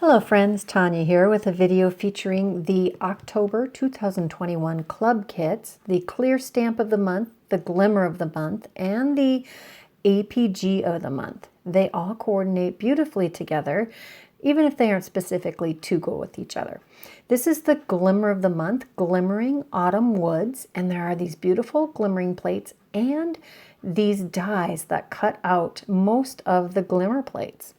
Hello friends, Tanya here with a video featuring the October 2021 Club Kits, the Clear Stamp of the Month, the Glimmer of the Month, and the APG of the Month. They all coordinate beautifully together, even if they aren't specifically to go with each other. This is the Glimmer of the Month, Glimmering Autumn Woods, and there are these beautiful glimmering plates and these dies that cut out most of the glimmer plates.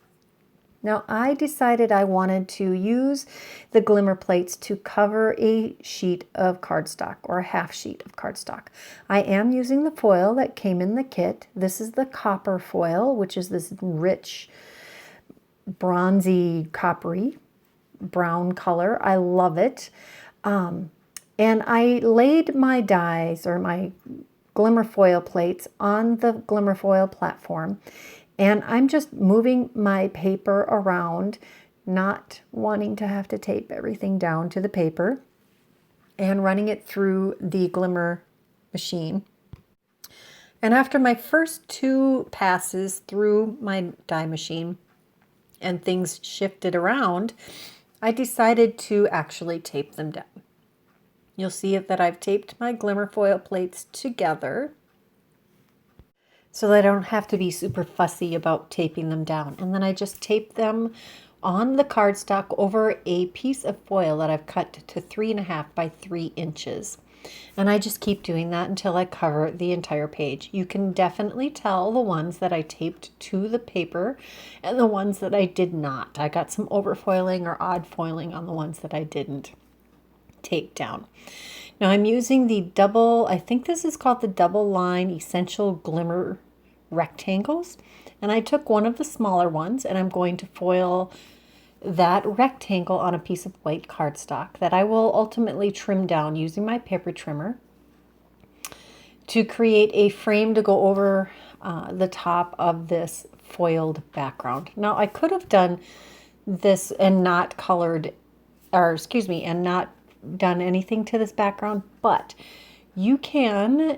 Now I decided I wanted to use the glimmer plates to cover a sheet of cardstock or a half sheet of cardstock. I am using the foil that came in the kit. This is the copper foil, which is this rich bronzy coppery brown color. I love it. And I laid my dies or my glimmer foil plates on the glimmer foil platform. And I'm just moving my paper around, not wanting to have to tape everything down to the paper, and running it through the glimmer machine. And after my first two passes through my die machine and things shifted around, I decided to actually tape them down. You'll see that I've taped my glimmer foil plates together, so that I don't have to be super fussy about taping them down. And then I just tape them on the cardstock over a piece of foil that I've cut to 3.5 by 3 inches. And I just keep doing that until I cover the entire page. You can definitely tell the ones that I taped to the paper and the ones that I did not. I got some overfoiling or odd foiling on the ones that I didn't tape down. Now I'm using the double, I think this is called the double line essential glimmer rectangles, and I took one of the smaller ones and I'm going to foil that rectangle on a piece of white cardstock that I will ultimately trim down using my paper trimmer to create a frame to go over the top of this foiled background. Now I could have done this and not colored, or excuse me, and not done anything to this background, but you can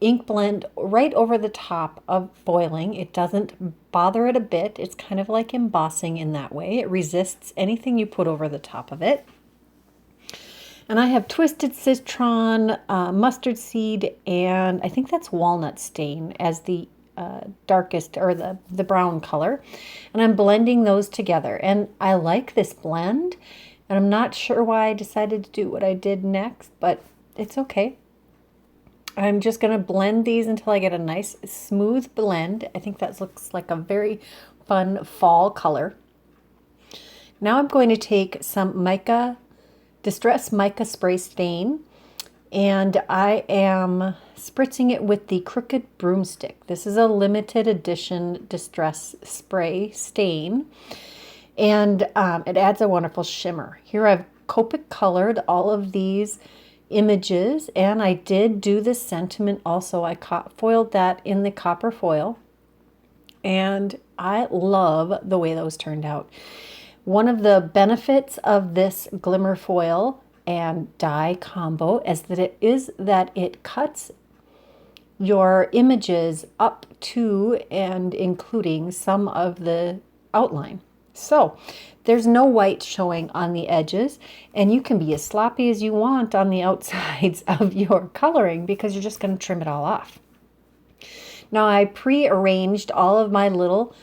ink blend right over the top of foiling. It doesn't bother it a bit. It's kind of like embossing in that way. It resists anything you put over the top of it. And I have twisted citron, mustard seed, and I think that's walnut stain as the darkest, or the brown color. And I'm blending those together. And I like this blend. And I'm not sure why I decided to do what I did next, but it's okay. I'm just going to blend these until I get a nice smooth blend. I think that looks like a very fun fall color. Now I'm going to take some mica, Distress Mica Spray Stain, and I am spritzing it with the Crooked Broomstick. This is a limited edition Distress Spray Stain, and it adds a wonderful shimmer. Here I've Copic colored all of these images, and I did do the sentiment also. I foiled that in the copper foil, and I love the way those turned out. One of the benefits of this glimmer foil and die combo is that it cuts your images up to and including some of the outline. So there's no white showing on the edges, and you can be as sloppy as you want on the outsides of your coloring because you're just going to trim it all off. Now I pre-arranged all of my little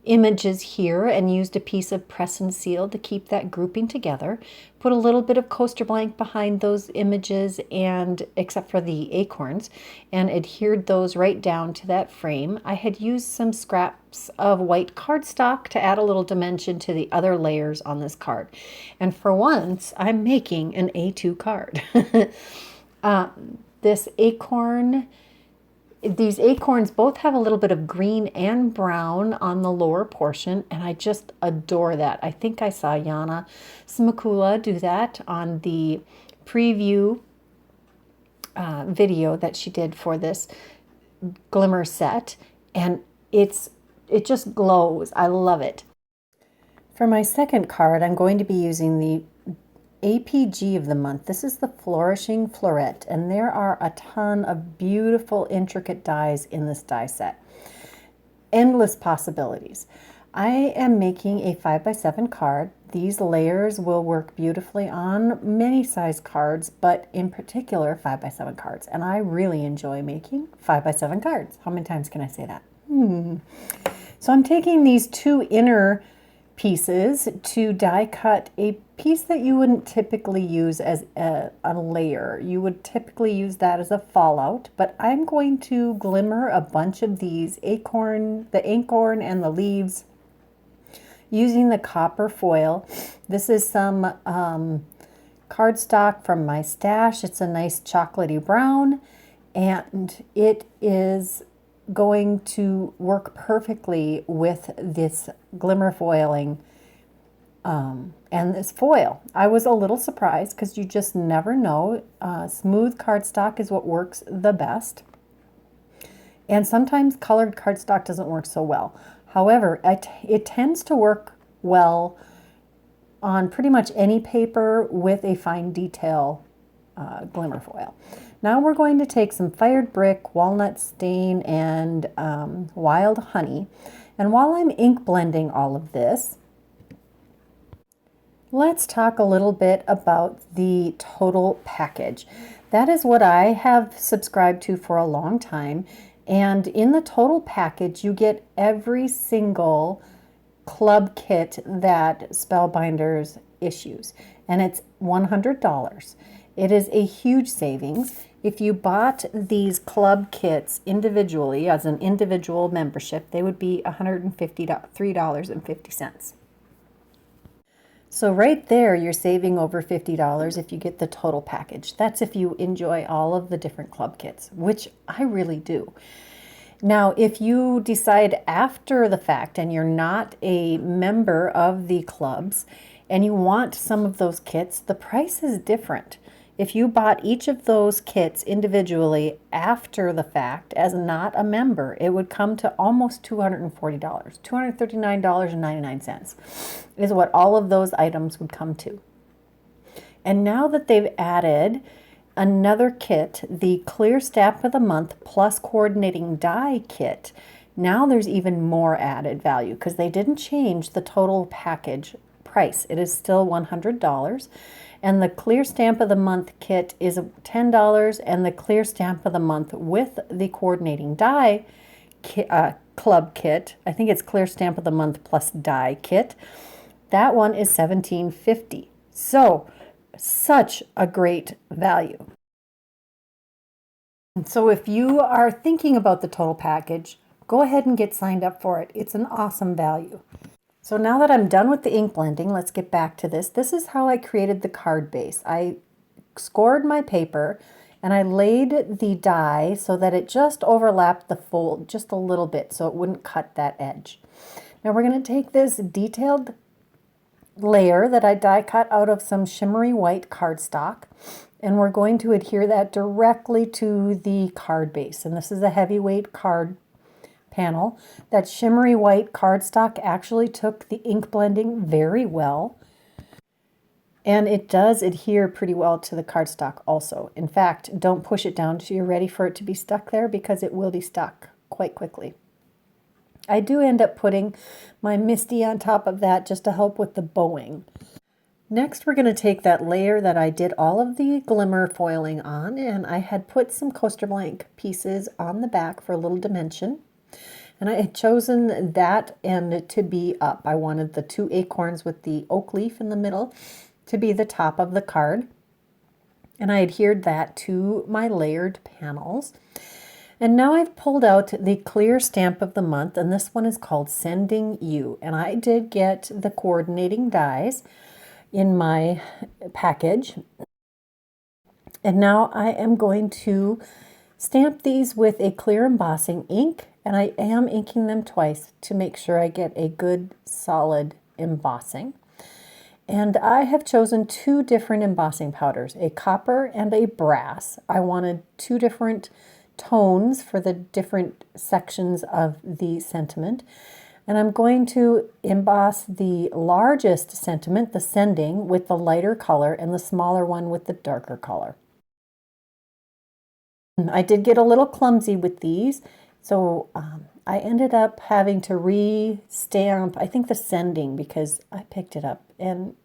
images here and used a piece of press and seal to keep that grouping together. Put a little bit of coaster blank behind those images, and except for the acorns, and adhered those right down to that frame. I had used some scraps of white cardstock to add a little dimension to the other layers on this card. And for once, I'm making an A2 card. These acorns both have a little bit of green and brown on the lower portion, and I just adore that. I think I saw Yana Smakula do that on the preview video that she did for this glimmer set, and it just glows. I love it. For my second card, I'm going to be using the APG of the month. This is the Flourishing Fleurit, and there are a ton of beautiful, intricate dies in this die set. Endless possibilities. I am making a 5x7 card these layers will work beautifully on many size cards, but in particular 5x7 cards. And I really enjoy making 5x7 cards. How many times can I say that? So I'm taking these two inner pieces to die cut a piece that you wouldn't typically use as a layer. You would typically use that as a fallout, but I'm going to glimmer a bunch of these the acorn and the leaves using the copper foil. This is some cardstock from my stash. It's a nice chocolatey brown, and it is going to work perfectly with this glimmer foiling and this foil. I was a little surprised because you just never know. Smooth cardstock is what works the best. And sometimes colored cardstock doesn't work so well. However, it tends to work well on pretty much any paper with a fine detail glimmer foil. Now we're going to take some fired brick, walnut stain, and wild honey. And while I'm ink blending all of this, let's talk a little bit about the total package. That is what I have subscribed to for a long time. And in the total package, you get every single club kit that Spellbinders issues. And it's $100. It is a huge savings. If you bought these club kits individually as an individual membership, they would be $153.50. So right there, you're saving over $50 if you get the total package. That's if you enjoy all of the different club kits, which I really do. Now, if you decide after the fact and you're not a member of the clubs and you want some of those kits, the price is different. If you bought each of those kits individually after the fact as not a member, it would come to almost $240. $239.99 is what all of those items would come to. And now that they've added another kit, the Clear Stamp of the Month plus Coordinating Die kit, now there's even more added value because they didn't change the total package price. It is still $100. And the Clear Stamp of the Month kit is $10, and the Clear Stamp of the Month with the Coordinating Die club kit, I think it's Clear Stamp of the Month plus Die kit, that one is $17.50. So, such a great value. So if you are thinking about the total package, go ahead and get signed up for it. It's an awesome value. So now that I'm done with the ink blending, let's get back to this. This is how I created the card base. I scored my paper and I laid the die so that it just overlapped the fold just a little bit so it wouldn't cut that edge. Now we're going to take this detailed layer that I die cut out of some shimmery white cardstock, and we're going to adhere that directly to the card base. And this is a heavyweight card panel. That shimmery white cardstock actually took the ink blending very well, and it does adhere pretty well to the cardstock also. In fact, don't push it down till you're ready for it to be stuck there because it will be stuck quite quickly. I do end up putting my Misty on top of that just to help with the bowing. Next, we're going to take that layer that I did all of the glimmer foiling on, and I had put some coaster blank pieces on the back for a little dimension. And I had chosen that end to be up. I wanted the two acorns with the oak leaf in the middle to be the top of the card. And I adhered that to my layered panels. And now I've pulled out the Clear Stamp of the Month, and this one is called Sending You. And I did get the coordinating dies in my package. And now I am going to stamp these with a clear embossing ink, and I am inking them twice to make sure I get a good solid embossing. And I have chosen two different embossing powders, a copper and a brass. I wanted two different tones for the different sections of the sentiment. And I'm going to emboss the largest sentiment, the sending, with the lighter color and the smaller one with the darker color. I did get a little clumsy with these, so I ended up having to re-stamp, I think, the sending, because I picked it up. And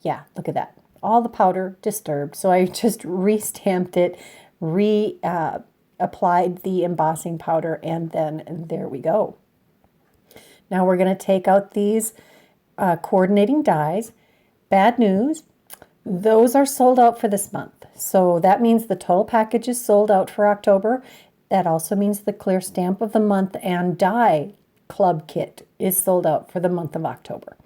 yeah, look at that. All the powder disturbed. So I just re-stamped it, applied the embossing powder, and then there we go. Now we're going to take out these coordinating dies. Bad news, those are sold out for this month. So that means the total package is sold out for October. That also means the clear stamp of the month and die club kit is sold out for the month of October.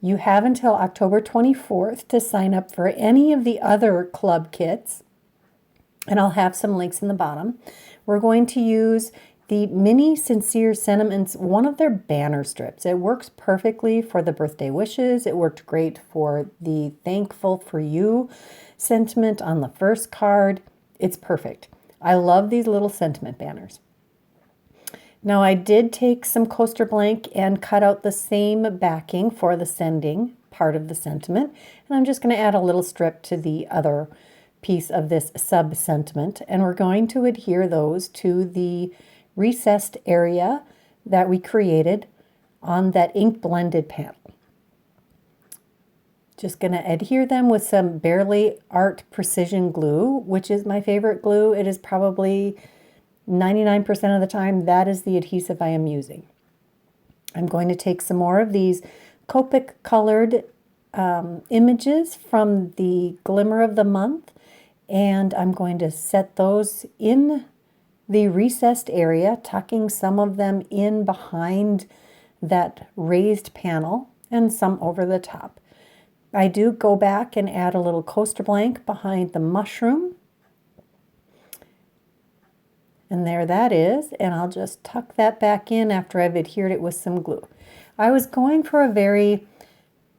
You have until October 24th to sign up for any of the other club kits, and I'll have some links in the bottom. We're going to use the Mini Sincere Sentiments, one of their banner strips. It works perfectly for the birthday wishes. It worked great for the thankful for you sentiment on the first card. It's perfect. I love these little sentiment banners. Now I did take some coaster blank and cut out the same backing for the sending part of the sentiment. And I'm just going to add a little strip to the other piece of this sub sentiment. And we're going to adhere those to the recessed area that we created on that ink blended panel. Just going to adhere them with some Barely Art Precision Glue, which is my favorite glue. It is probably 99% of the time that is the adhesive I am using. I'm going to take some more of these Copic colored images from the Glimmer of the Month, and I'm going to set those in the recessed area, tucking some of them in behind that raised panel and some over the top. I do go back and add a little coaster blank behind the mushroom. And there that is, and I'll just tuck that back in after I've adhered it with some glue. I was going for a very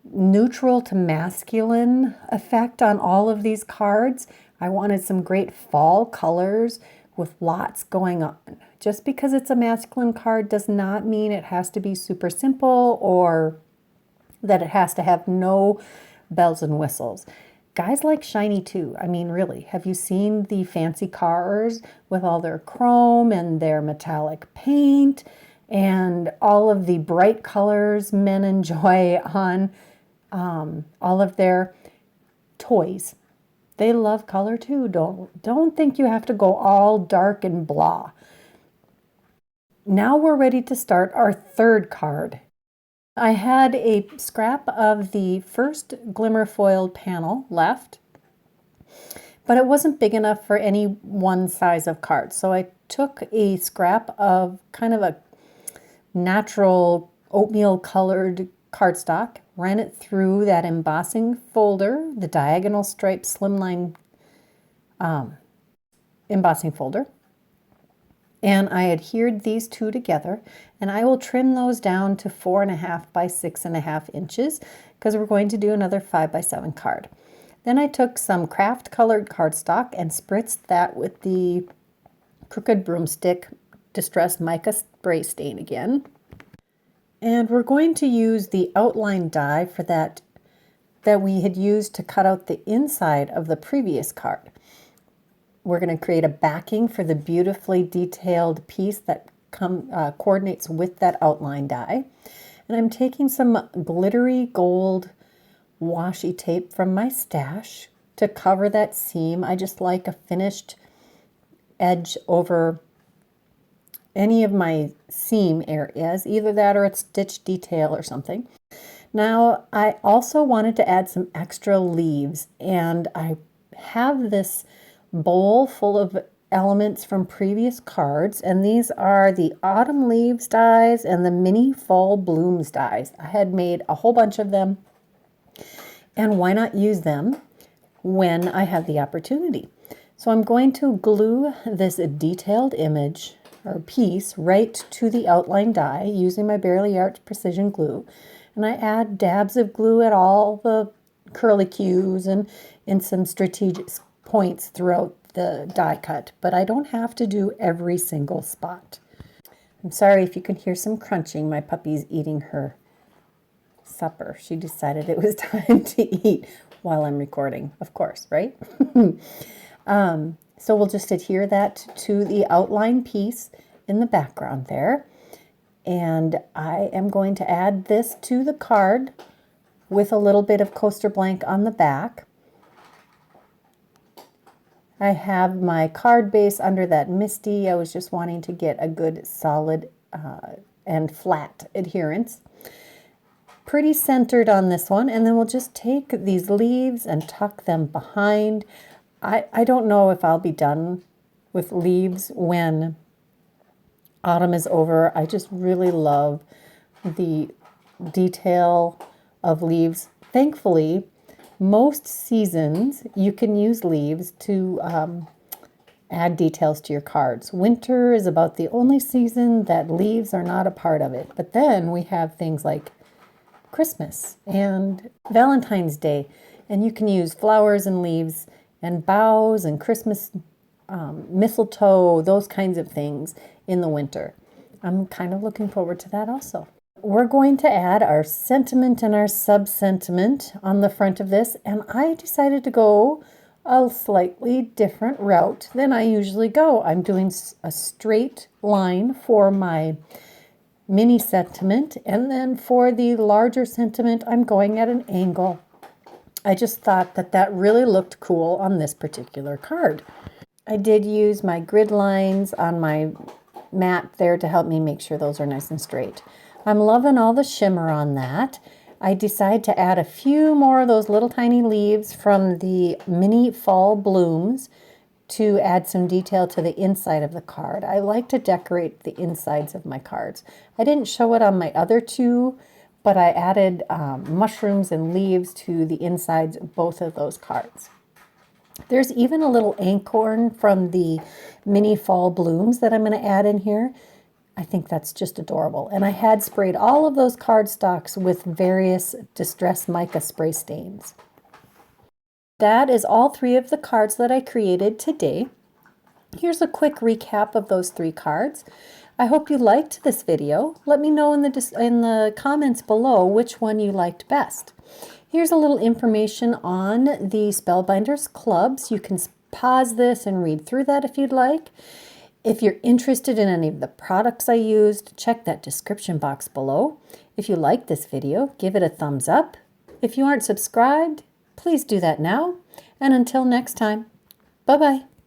neutral to masculine effect on all of these cards. I wanted some great fall colors with lots going on. Just because it's a masculine card does not mean it has to be super simple or that it has to have no bells and whistles. Guys like shiny too. I mean, really, have you seen the fancy cars with all their chrome and their metallic paint and all of the bright colors men enjoy on all of their toys? They love color too. Don't think you have to go all dark and blah. Now we're ready to start our third card. I had a scrap of the first Glimmer foiled panel left, but it wasn't big enough for any one size of card. So I took a scrap of kind of a natural oatmeal colored cardstock, ran it through that embossing folder, the diagonal stripe slimline embossing folder. And I adhered these two together, and I will trim those down to 4.5 by 6.5 inches because we're going to do another 5 by 7 card. Then I took some craft colored cardstock and spritzed that with the Crooked Broomstick Distress Mica Spray Stain again. And we're going to use the outline die for that we had used to cut out the inside of the previous card. We're going to create a backing for the beautifully detailed piece that coordinates with that outline die. And I'm taking some glittery gold washi tape from my stash to cover that seam. I just like a finished edge over any of my seam areas, either that or a stitch detail or something. Now, I also wanted to add some extra leaves, and I have this bowl full of elements from previous cards, and these are the Autumn Leaves dies and the Mini Fall Blooms dies. I had made a whole bunch of them, and why not use them when I have the opportunity? So I'm going to glue this detailed image or piece right to the outline die using my Barely Art Precision Glue, and I add dabs of glue at all the curlicues and in some strategic points throughout the die cut, but I don't have to do every single spot. I'm sorry if you can hear some crunching. My puppy's eating her supper. She decided it was time to eat while I'm recording, of course, right? So we'll just adhere that to the outline piece, in the background there. And I am going to add this to the card with a little bit of coaster blank on the back. I have my card base under that Misty. I was just wanting to get a good solid and flat adherence. Pretty centered on this one, and then we'll just take these leaves and tuck them behind. I don't know if I'll be done with leaves when autumn is over. I just really love the detail of leaves. Thankfully, most seasons you can use leaves to add details to your cards. Winter is about the only season that leaves are not a part of it. But then we have things like Christmas and Valentine's Day, and you can use flowers and leaves and boughs and Christmas mistletoe, those kinds of things in the winter. I'm kind of looking forward to that also. We're going to add our sentiment and our sub-sentiment on the front of this, and I decided to go a slightly different route than I usually go. I'm doing a straight line for my mini sentiment, and then for the larger sentiment, I'm going at an angle. I just thought that that really looked cool on this particular card. I did use my grid lines on my mat there to help me make sure those are nice and straight. I'm loving all the shimmer on that. I decided to add a few more of those little tiny leaves from the mini fall blooms to add some detail to the inside of the card. I like to decorate the insides of my cards. I didn't show it on my other two, but I added mushrooms and leaves to the insides of both of those cards. There's even a little acorn from the mini fall blooms that I'm going to add in here. I think that's just adorable. And I had sprayed all of those cardstocks with various Distress Mica spray stains. That is all 3 of the cards that I created today. Here's a quick recap of those 3 cards. I hope you liked this video. Let me know in the comments below which one you liked best. Here's a little information on the Spellbinders clubs. You can pause this and read through that if you'd like. If you're interested in any of the products I used, check that description box below. If you like this video, give it a thumbs up. If you aren't subscribed, please do that now. And until next time, bye-bye.